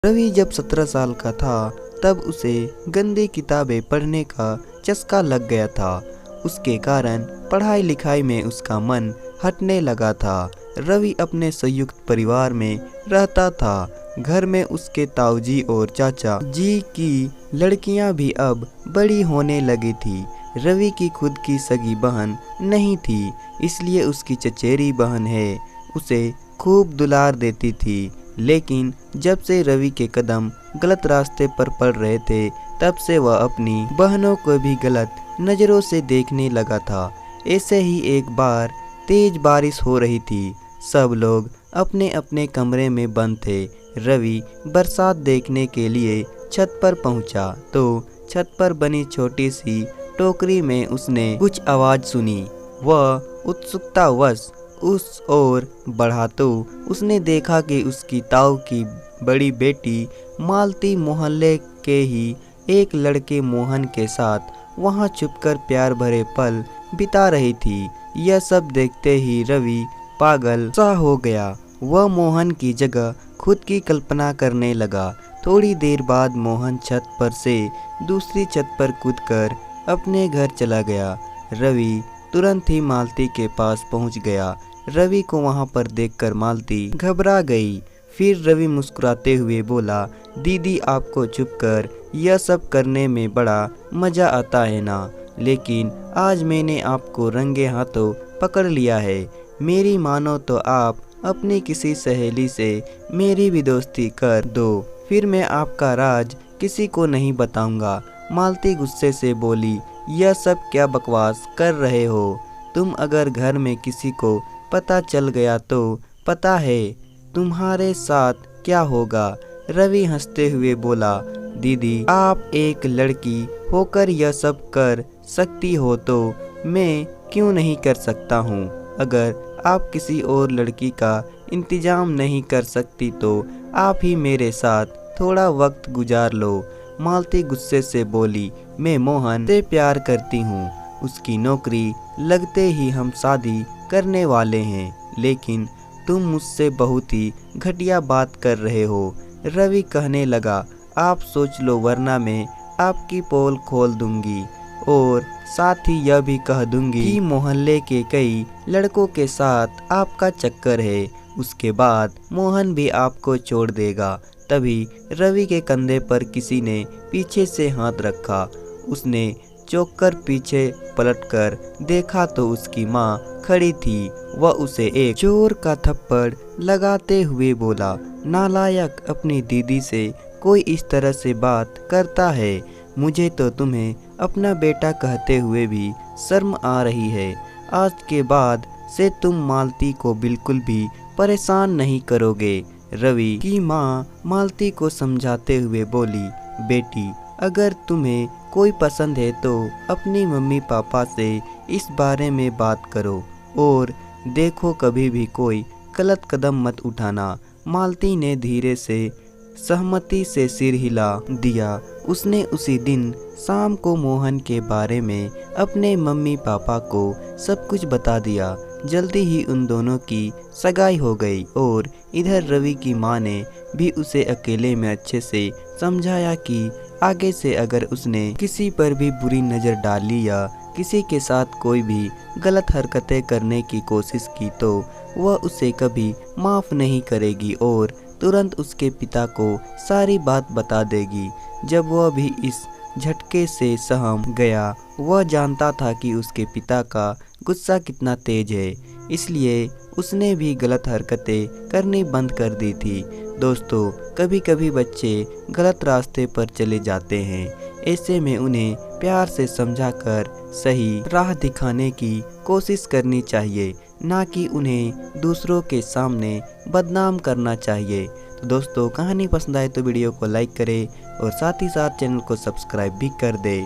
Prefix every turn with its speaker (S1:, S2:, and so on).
S1: रवि जब 17 साल का था तब उसे गंदी किताबें पढ़ने का चस्का लग गया था। उसके कारण पढ़ाई लिखाई में उसका मन हटने लगा था। रवि अपने संयुक्त परिवार में रहता था। घर में उसके ताऊजी और चाचा जी की लड़कियां भी अब बड़ी होने लगी थी। रवि की खुद की सगी बहन नहीं थी, इसलिए उसकी चचेरी बहन है उसे खूब दुलार देती थी। लेकिन जब से रवि के कदम गलत रास्ते पर पड़ रहे थे तब से वह अपनी बहनों को भी गलत नज़रों से देखने लगा था। ऐसे ही एक बार तेज बारिश हो रही थी। सब लोग अपने अपने कमरे में बंद थे। रवि बरसात देखने के लिए छत पर पहुंचा तो छत पर बनी छोटी सी टोकरी में उसने कुछ आवाज़ सुनी। वह उत्सुकतावश उस ओर बढ़ा तो उसने देखा कि उसकी ताऊ की बड़ी बेटी मालती मोहल्ले के ही एक लड़के मोहन के साथ वहां छुपकर प्यार भरे पल बिता रही थी। यह सब देखते ही रवि पागल सा हो गया। वह मोहन की जगह खुद की कल्पना करने लगा। थोड़ी देर बाद मोहन छत पर से दूसरी छत पर कूदकर अपने घर चला गया। रवि तुरंत ही मालती के पास पहुंच गया। रवि को वहां पर देखकर मालती घबरा गई। फिर रवि मुस्कुराते हुए बोला, दीदी आपको छुपकर यह सब करने में बड़ा मज़ा आता है ना, लेकिन आज मैंने आपको रंगे हाथों पकड़ लिया है। मेरी मानो तो आप अपनी किसी सहेली से मेरी भी दोस्ती कर दो, फिर मैं आपका राज किसी को नहीं बताऊंगा। मालती गुस्से से बोली, यह सब क्या बकवास कर रहे हो? तुम अगर घर में किसी को पता चल गया तो पता है तुम्हारे साथ क्या होगा। रवि हंसते हुए बोला, दीदी आप एक लड़की होकर यह सब कर सकती हो तो मैं क्यों नहीं कर सकता हूँ। अगर आप किसी और लड़की का इंतजाम नहीं कर सकती तो आप ही मेरे साथ थोड़ा वक्त गुजार लो। मालती गुस्से से बोली, मैं मोहन से प्यार करती हूँ, उसकी नौकरी लगते ही हम शादी करने वाले हैं, लेकिन तुम मुझसे बहुत ही घटिया बात कर रहे हो। रवि कहने लगा, आप सोच लो वरना मैं आपकी पोल खोल दूंगी और साथ ही यह भी कह दूंगी कि मोहल्ले के कई लड़कों के साथ आपका चक्कर है। उसके बाद मोहन भी आपको छोड़ देगा। तभी रवि के कंधे पर किसी ने पीछे से हाथ रखा। उसने चौंक कर पीछे पलटकर देखा तो उसकी माँ खड़ी थी। वह उसे एक जोर का थप्पड़ लगाते हुए बोला, नालायक, अपनी दीदी से कोई इस तरह से बात करता है? मुझे तो तुम्हें अपना बेटा कहते हुए भी शर्म आ रही है। आज के बाद से तुम मालती को बिल्कुल भी परेशान नहीं करोगे। रवि की माँ मालती को समझाते हुए बोली, बेटी अगर तुम्हें कोई पसंद है तो अपनी मम्मी पापा से इस बारे में बात करो और देखो कभी भी कोई गलत कदम मत उठाना। मालती ने धीरे से सहमति से सिर हिला दिया। उसने उसी दिन शाम को मोहन के बारे में अपने मम्मी पापा को सब कुछ बता दिया। जल्दी ही उन दोनों की सगाई हो गई और इधर रवि की माँ ने भी उसे अकेले में अच्छे से समझाया कि आगे से अगर उसने किसी पर भी बुरी नज़र डाली या किसी के साथ कोई भी गलत हरकतें करने की कोशिश की तो वह उसे कभी माफ़ नहीं करेगी और तुरंत उसके पिता को सारी बात बता देगी। जब वह भी इस झटके से सहम गया, वह जानता था कि उसके पिता का गुस्सा कितना तेज है, इसलिए उसने भी गलत हरकतें करनी बंद कर दी थी। दोस्तों, कभी कभी बच्चे गलत रास्ते पर चले जाते हैं। ऐसे में उन्हें प्यार से समझाकर सही राह दिखाने की कोशिश करनी चाहिए, ना कि उन्हें दूसरों के सामने बदनाम करना चाहिए। तो दोस्तों, कहानी पसंद आए तो वीडियो को लाइक करें और साथ ही साथ चैनल को सब्सक्राइब भी कर दें।